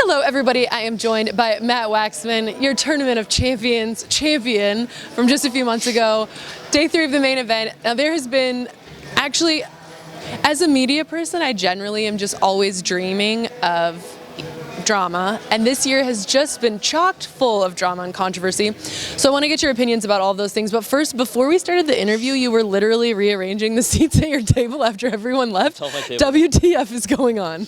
Hello, everybody. I am joined by Matt Waxman, your Tournament of Champions champion from just a few months ago. Day 3 of the main event. Now, there has been, actually, as a media person, I generally am just always dreaming of drama, and this year has just been chocked full of drama and controversy. So I want to get your opinions about all of those things. But first, before we started the interview, you were literally rearranging the seats at your table after everyone left. WTF is going on?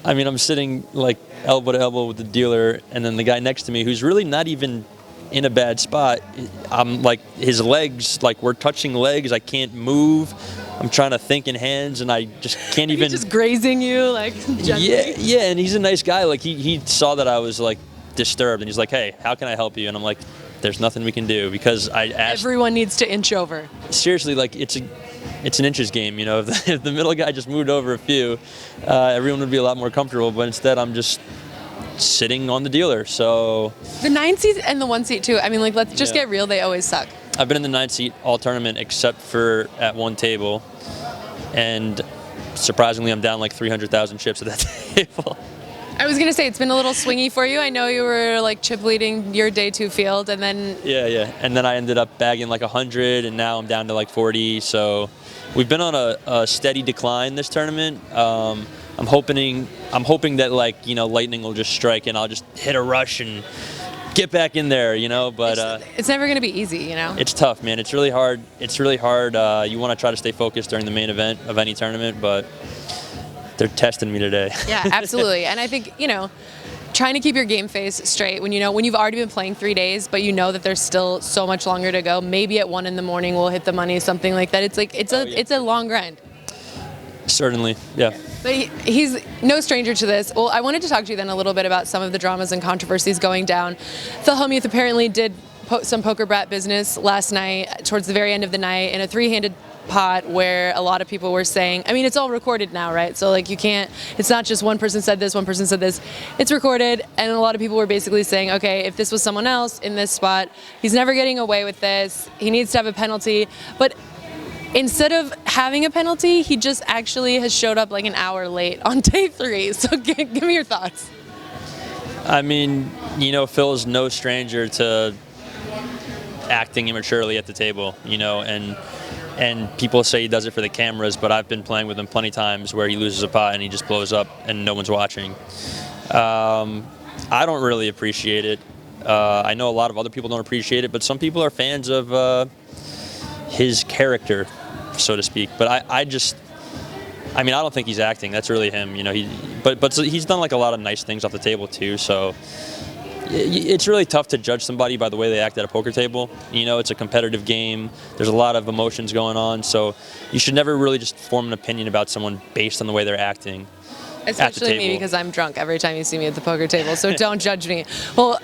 I mean, I'm sitting like elbow to elbow with the dealer, and then the guy next to me, who's really not even in a bad spot. I'm like, his legs, like we're touching legs. I can't move. I'm trying to think in hands, and I just can't even. He's just grazing you, like gently. Yeah, and he's a nice guy. Like he saw that I was like disturbed, and he's like, "Hey, how can I help you?" And I'm like, "There's nothing we can do," because I asked. Everyone needs to inch over. Seriously, like it's an inches game, you know. If the middle guy just moved over a few, everyone would be a lot more comfortable. But instead, I'm just sitting on the dealer. So the 9 seat and the 1 seat too. I mean, like, let's just get real. They always suck. I've been in the 9 seat all tournament except for at one table, and surprisingly, I'm down like 300,000 chips at that table. I was gonna say, it's been a little swingy for you. I know you were like chip leading your day 2 field, and then and then I ended up bagging like 100, and now I'm down to like 40. So we've been on a steady decline this tournament. I'm hoping that, like, you know, lightning will just strike and I'll just hit a rush and get back in there, you know. But it's never gonna be easy, you know. It's tough, man. It's really hard. You want to try to stay focused during the main event of any tournament, but they're testing me today. Yeah, absolutely. And I think, you know, trying to keep your game face straight when you've already been playing 3 days, but you know that there's still so much longer to go. Maybe at 1 in the morning we'll hit the money, something like that. It's like it's a long grind. Certainly, yeah. But he's no stranger to this. Well, I wanted to talk to you then a little bit about some of the dramas and controversies going down. Hellmuth apparently did some poker brat business last night, towards the very end of the night, in a 3-handed pot where a lot of people were saying, I mean, it's all recorded now, right? So like, you can't, it's not just one person said this, one person said this. It's recorded, and a lot of people were basically saying, okay, if this was someone else in this spot, he's never getting away with this. He needs to have a penalty. But instead of having a penalty, he just actually has showed up like an hour late on day 3. So give me your thoughts. I mean, you know, Phil is no stranger to acting immaturely at the table, you know, and people say he does it for the cameras, but I've been playing with him plenty of times where he loses a pot and he just blows up and no one's watching. I don't really appreciate it. I know a lot of other people don't appreciate it, but some people are fans of his character, so to speak. But I don't think he's acting. That's really him, you know. But he's done like a lot of nice things off the table too. So it's really tough to judge somebody by the way they act at a poker table. You know, it's a competitive game. There's a lot of emotions going on. So you should never really just form an opinion about someone based on the way they're acting. Especially me, because I'm drunk every time you see me at the poker table. So don't judge me. Well,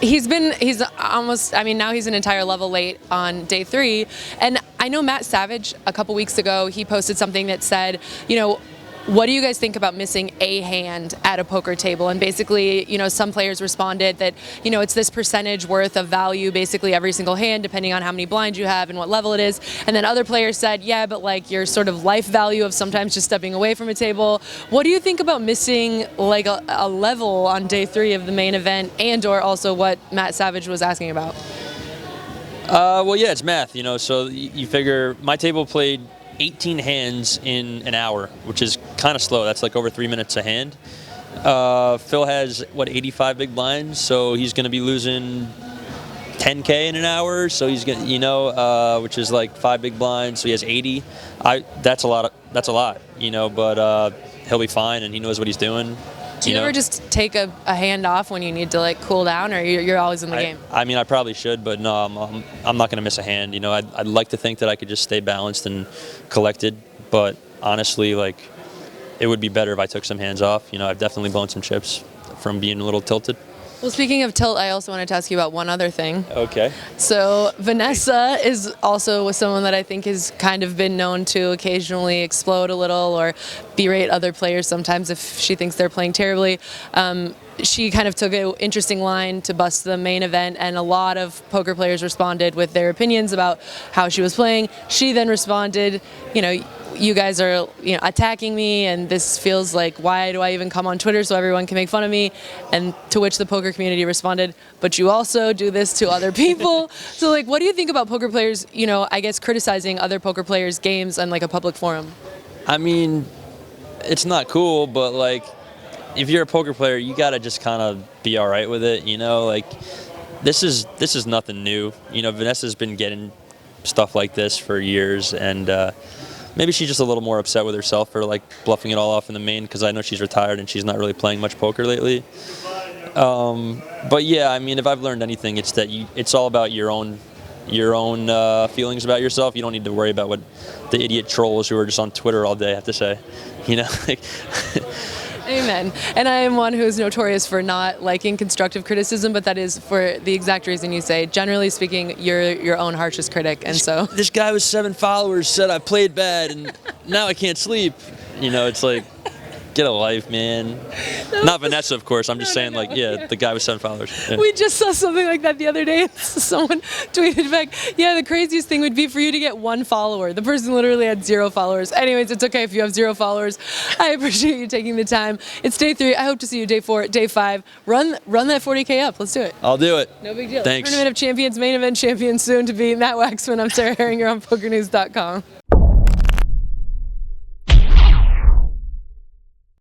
he's almost, I mean, now he's an entire level late on day 3. And I know Matt Savage, a couple weeks ago, he posted something that said, you know, what do you guys think about missing a hand at a poker table? And basically, you know, some players responded that, you know, it's this percentage worth of value, basically every single hand, depending on how many blinds you have and what level it is. And then other players said, yeah, but like your sort of life value of sometimes just stepping away from a table. What do you think about missing like a level on day 3 of the main event, and or also what Matt Savage was asking about? Well, yeah, it's math, you know, so you figure my table played 18 hands in an hour, which is kind of slow. That's like over 3 minutes a hand. Phil has, 85 big blinds, so he's going to be losing 10K in an hour. So he's going to, you know, which is like 5 big blinds, so he has 80. That's a lot, you know, but he'll be fine, and he knows what he's doing. Do you ever just take a hand off when you need to like cool down, or you're always in the game? I mean, I probably should, but no, I'm not going to miss a hand. You know, I'd like to think that I could just stay balanced and collected, but honestly, like, it would be better if I took some hands off. You know, I've definitely blown some chips from being a little tilted. Well, speaking of tilt, I also wanted to ask you about one other thing. Okay. So Vanessa is also someone that I think has kind of been known to occasionally explode a little or berate other players sometimes if she thinks they're playing terribly. she kind of took an interesting line to bust the main event, and a lot of poker players responded with their opinions about how she was playing. She then responded, you guys are attacking me, and this feels like, why do I even come on Twitter so everyone can make fun of me? And to which the poker community responded, but you also do this to other people. So like, what do you think about poker players, I guess criticizing other poker players' games on like a public forum? I mean, it's not cool, but like, if you're a poker player, you gotta just kind of be all right with it, like this is nothing new. Vanessa's been getting stuff like this for years, and maybe she's just a little more upset with herself for like bluffing it all off in the main, because I know she's retired and she's not really playing much poker lately. But yeah, I mean, if I've learned anything, it's that it's all about your own feelings about yourself. You don't need to worry about what the idiot trolls who are just on Twitter all day have to say. Amen. And I am one who is notorious for not liking constructive criticism, but that is for the exact reason you say. Generally speaking, you're your own harshest critic, and so. This guy with 7 followers said I played bad, and now I can't sleep. It's like, get a life, man. Not Vanessa, of course. I'm just saying, the guy with 7 followers. Yeah. We just saw something like that the other day. Someone tweeted back, yeah, the craziest thing would be for you to get 1 follower. The person literally had 0 followers. Anyways, it's okay if you have 0 followers. I appreciate you taking the time. It's day 3. I hope to see you day 4, day 5. Run that 40K up. Let's do it. I'll do it. No big deal. Thanks. Tournament of Champions, main event champion soon to be Matt Waxman. I'm Sarah Herring. You're on PokerNews.com.